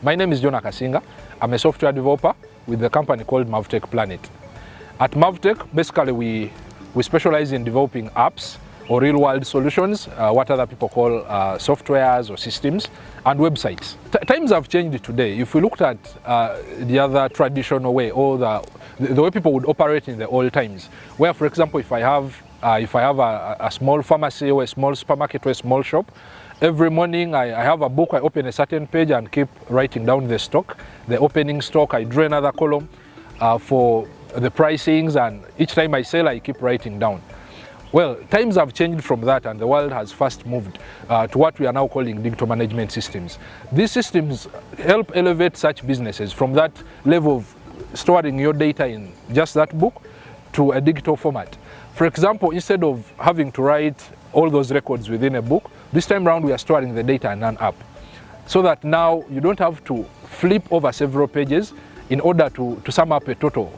My name is Jonah Kasinga. I'm a software developer with a company called Mavtech Planet. At Mavtech, basically we specialize in developing apps or real-world solutions, what other people call softwares or systems, and websites. Times have changed today. If we looked at the other traditional way, or the way people would operate in the old times, where, for example, if I have a small pharmacy or a small supermarket or a small shop, every morning I have a book, I open a certain page and keep writing down the stock, the opening stock, I draw another column for the pricings, and each time I sell, I keep writing down. Well, times have changed from that, and the world has fast moved to what we are now calling digital management systems. These systems help elevate such businesses from that level of storing your data in just that book to a digital format. For example, instead of having to write all those records within a book, this time around we are storing the data in an app, so that now you don't have to flip over several pages in order to sum up a total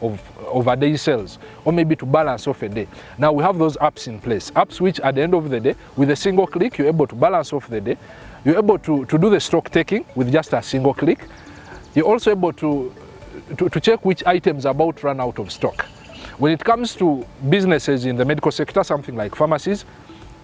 of a day's sales, or maybe to balance off a day. Now we have those apps in place, apps which at the end of the day, with a single click, you're able to balance off the day. You're able to do the stock taking with just a single click. You're also able to check which items are about to run out of stock. When it comes to businesses in the medical sector, something like pharmacies,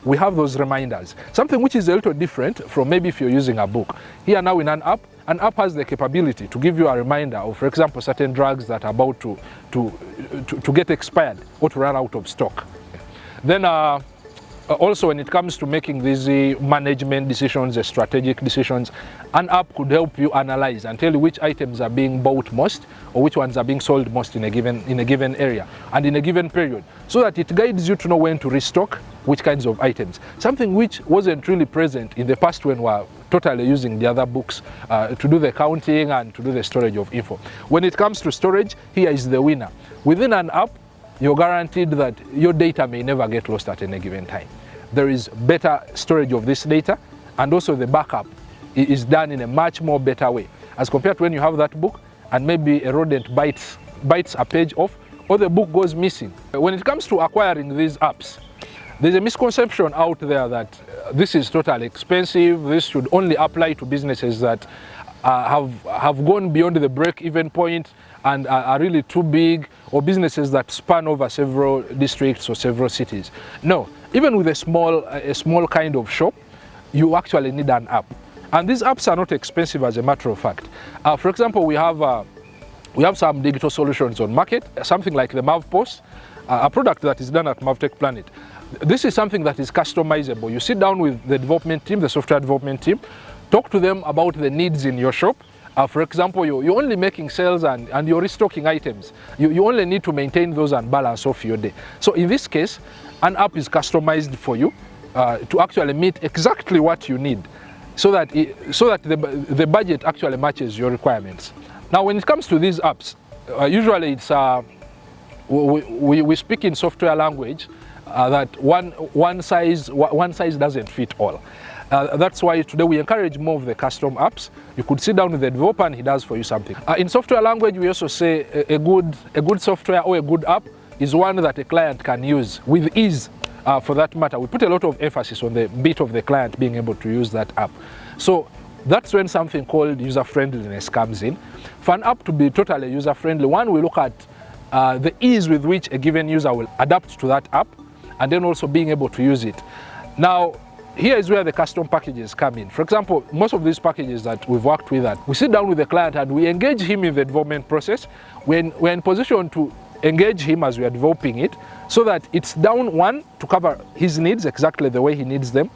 we have those reminders, something which is a little different from maybe if you're using a book. Here now in an app has the capability to give you a reminder of, for example, certain drugs that are about to get expired or to run out of stock. Then also when it comes to making these management decisions, strategic decisions, an app could help you analyze and tell you which items are being bought most or which ones are being sold most in a given area and in a given period, so that it guides you to know when to restock which kinds of items. Something which wasn't really present in the past when we were totally using the other books to do the counting and to do the storage of info. When it comes to storage, here is the winner. Within an app, you're guaranteed that your data may never get lost at any given time. There is better storage of this data, and also the backup is done in a much more better way as compared to when you have that book and maybe a rodent bites a page off or the book goes missing. When it comes to acquiring these apps, there's a misconception out there that this is totally expensive. This should only apply to businesses that have gone beyond the break-even point and are really too big, or businesses that span over several districts or several cities. No, even with a small kind of shop, you actually need an app. And these apps are not expensive, as a matter of fact. For example, we have some digital solutions on market, something like the MavPost, a product that is done at Mavtech Planet. This is something that is customizable. You sit down with the development team, the software development team, talk to them about the needs in your shop. For example, you're only making sales and you're restocking items. You only need to maintain those and balance off your day. So in this case, an app is customized for you to actually meet exactly what you need, so that the budget actually matches your requirements. Now, when it comes to these apps, usually it's we speak in software language that one size doesn't fit all. That's why today we encourage more of the custom apps. You could sit down with the developer and he does for you something. In software language, we also say a good software or a good app is one that a client can use with ease. For that matter, we put a lot of emphasis on the bit of the client being able to use that app. So that's when something called user-friendliness comes in. For an app to be totally user-friendly, one, we look at the ease with which a given user will adapt to that app, and then also being able to use it. Now, here is where the custom packages come in. For example, most of these packages that we've worked with, we sit down with the client and we engage him in the development process. We're in position to engage him as we are developing it, so that it's down one to cover his needs exactly the way he needs them.